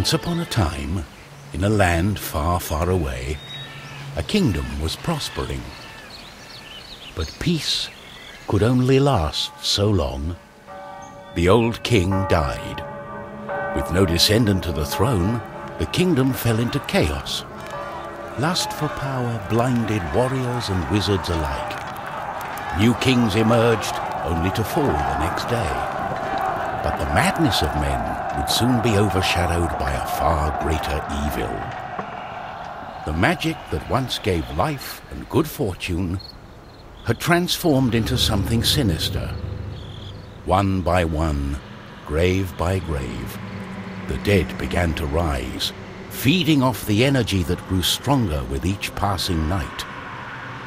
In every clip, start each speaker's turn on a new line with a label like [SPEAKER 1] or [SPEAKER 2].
[SPEAKER 1] Once upon a time, in a land far, far away, a kingdom was prospering. But peace could only last so long. The old king died. With no descendant to the throne, the kingdom fell into chaos. Lust for power blinded warriors and wizards alike. New kings emerged, only to fall the next day. But the madness of men would soon be overshadowed by a far greater evil. The magic that once gave life and good fortune had transformed into something sinister. One by one, grave by grave, the dead began to rise, feeding off the energy that grew stronger with each passing night.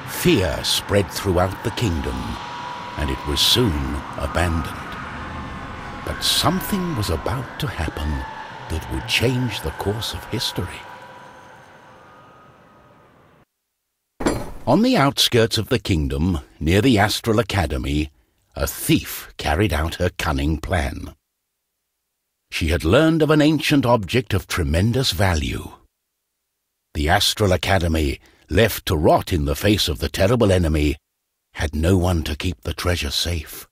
[SPEAKER 1] Fear spread throughout the kingdom, and it was soon abandoned. But something was about to happen that would change the course of history. On the outskirts of the kingdom, near the Astral Academy, a thief carried out her cunning plan. She had learned of an ancient object of tremendous value. The Astral Academy, left to rot in the face of the terrible enemy, had no one to keep the treasure safe.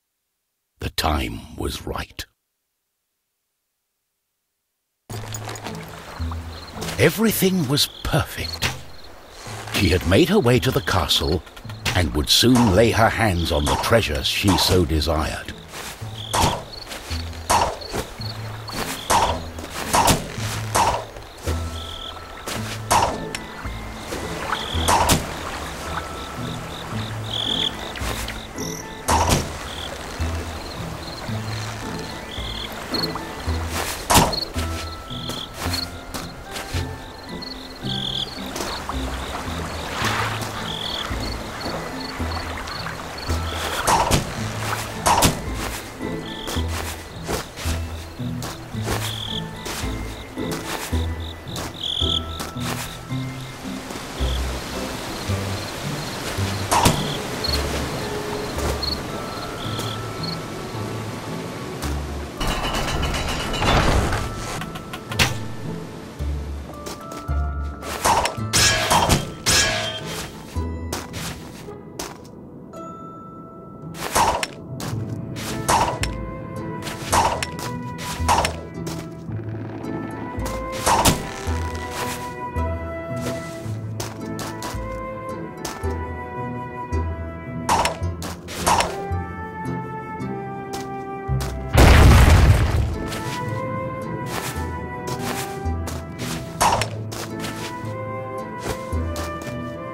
[SPEAKER 1] The time was right. Everything was perfect. She had made her way to the castle and would soon lay her hands on the treasures she so desired.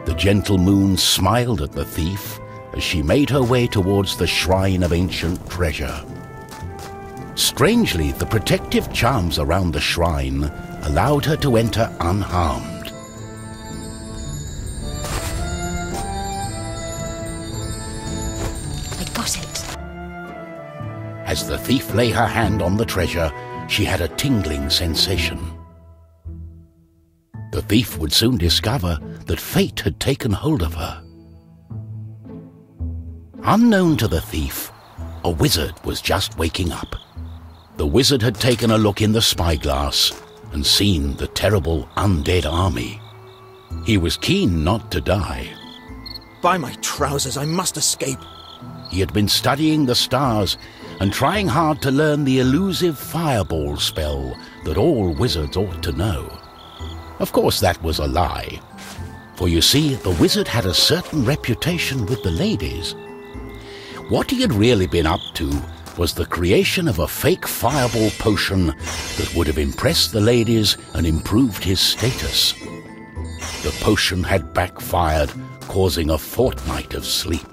[SPEAKER 1] The gentle moon smiled at the thief as she made her way towards the shrine of ancient treasure. Strangely, the protective charms around the shrine allowed her to enter unharmed.
[SPEAKER 2] I got it.
[SPEAKER 1] As the thief lay her hand on the treasure, she had a tingling sensation. The thief would soon discover that fate had taken hold of her. Unknown to the thief, a wizard was just waking up. The wizard had taken a look in the spyglass and seen the terrible undead army. He was keen not to die.
[SPEAKER 3] By my trousers, I must escape.
[SPEAKER 1] He had been studying the stars and trying hard to learn the elusive fireball spell that all wizards ought to know. Of course, that was a lie. For you see, the wizard had a certain reputation with the ladies. What he had really been up to was the creation of a fake fireball potion that would have impressed the ladies and improved his status. The potion had backfired, causing a fortnight of sleep.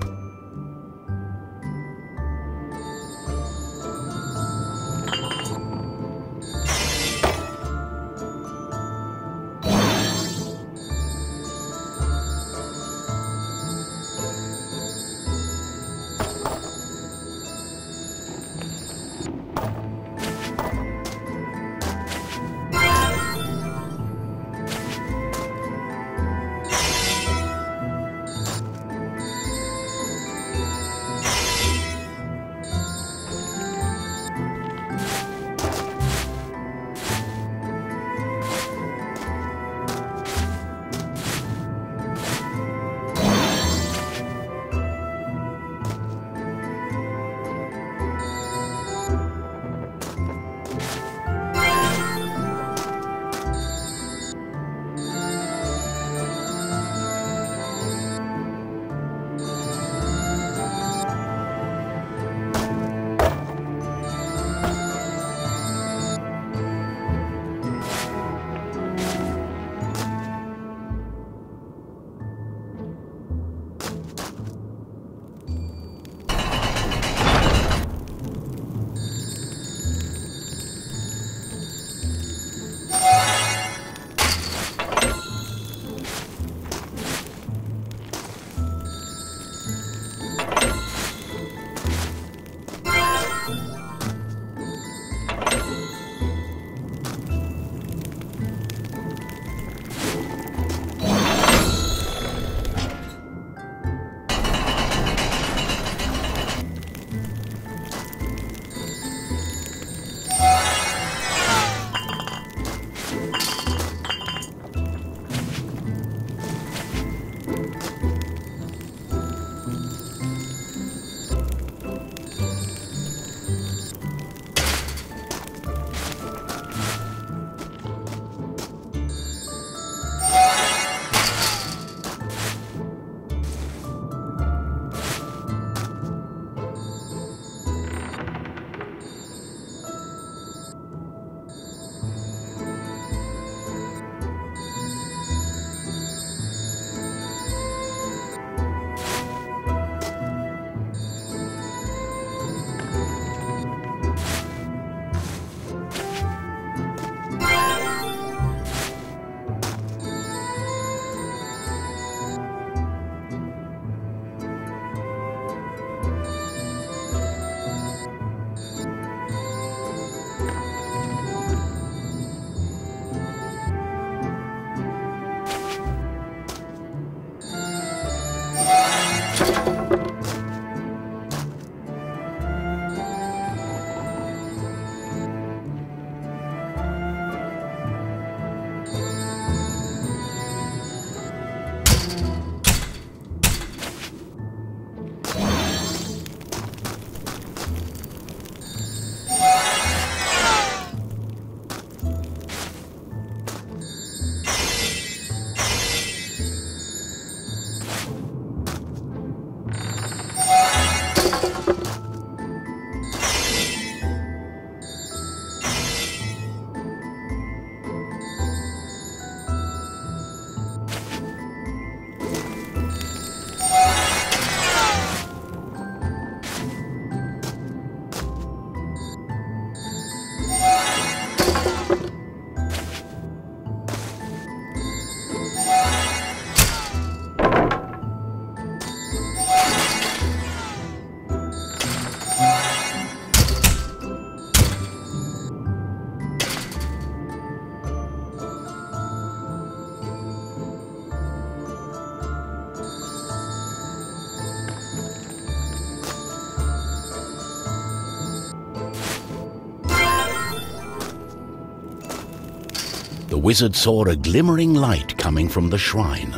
[SPEAKER 1] the wizard saw a glimmering light coming from the shrine.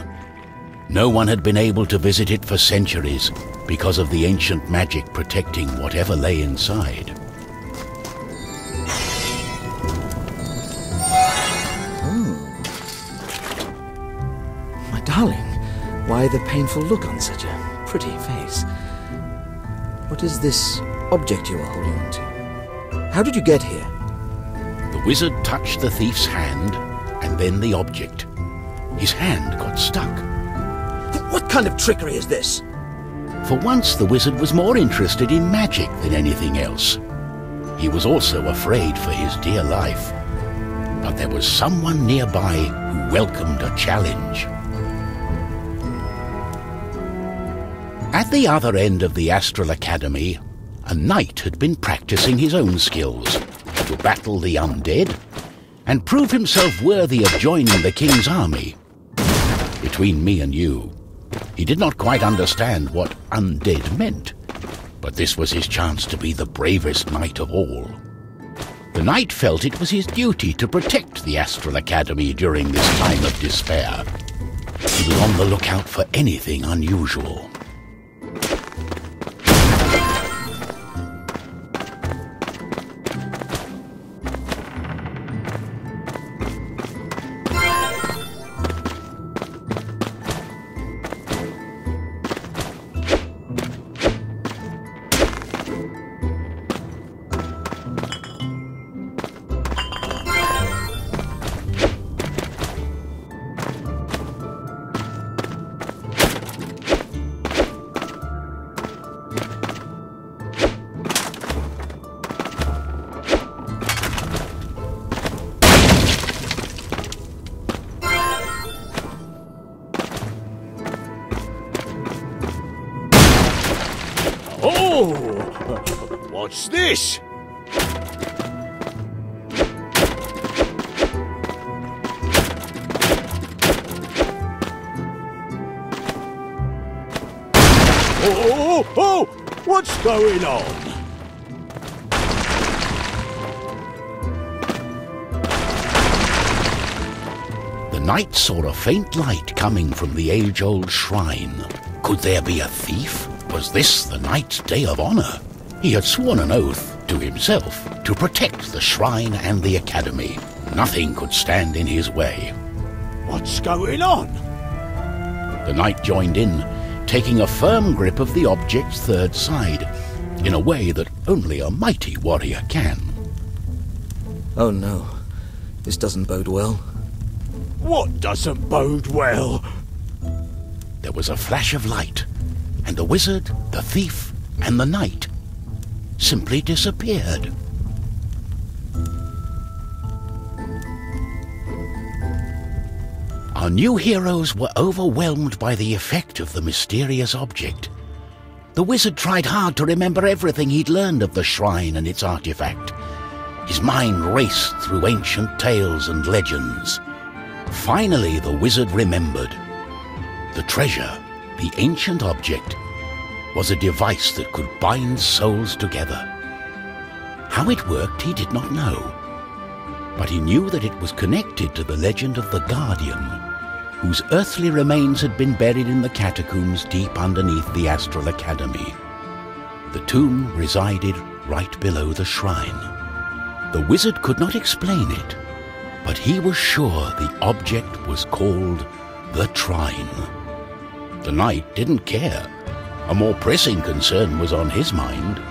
[SPEAKER 1] No one had been able to visit it for centuries because of the ancient magic protecting whatever lay inside.
[SPEAKER 3] My darling, why the painful look on such a pretty face? What is this object you are holding on to? How did you get here?
[SPEAKER 1] The wizard touched the thief's hand, and then the object. His hand got stuck.
[SPEAKER 3] What kind of trickery is this?
[SPEAKER 1] For once, the wizard was more interested in magic than anything else. He was also afraid for his dear life. But there was someone nearby who welcomed a challenge. At the other end of the Astral Academy, a knight had been practicing his own skills to battle the undead and prove himself worthy of joining the king's army. Between me and you, he did not quite understand what undead meant, but this was his chance to be the bravest knight of all. The knight felt it was his duty to protect the Astral Academy during this time of despair. He was on the lookout for anything unusual.
[SPEAKER 2] Oh! What's this? Oh! What's going on?
[SPEAKER 1] The knight saw a faint light coming from the age-old shrine. Could there be a thief? Was this the knight's day of honor? He had sworn an oath to himself to protect the shrine and the academy. Nothing could stand in his way.
[SPEAKER 2] What's going on?
[SPEAKER 1] The knight joined in, taking a firm grip of the object's third side, in a way that only a mighty warrior can.
[SPEAKER 3] Oh no, this doesn't bode well.
[SPEAKER 2] What doesn't bode well?
[SPEAKER 1] There was a flash of light, and the wizard, the thief, and the knight simply disappeared. Our new heroes were overwhelmed by the effect of the mysterious object. The wizard tried hard to remember everything he'd learned of the shrine and its artifact. His mind raced through ancient tales and legends. Finally, the wizard remembered. The treasure, the ancient object, was a device that could bind souls together. How it worked, he did not know. But he knew that it was connected to the legend of the Guardian, whose earthly remains had been buried in the catacombs deep underneath the Astral Academy. The tomb resided right below the shrine. The wizard could not explain it, but he was sure the object was called the Trine. The knight didn't care. A more pressing concern was on his mind.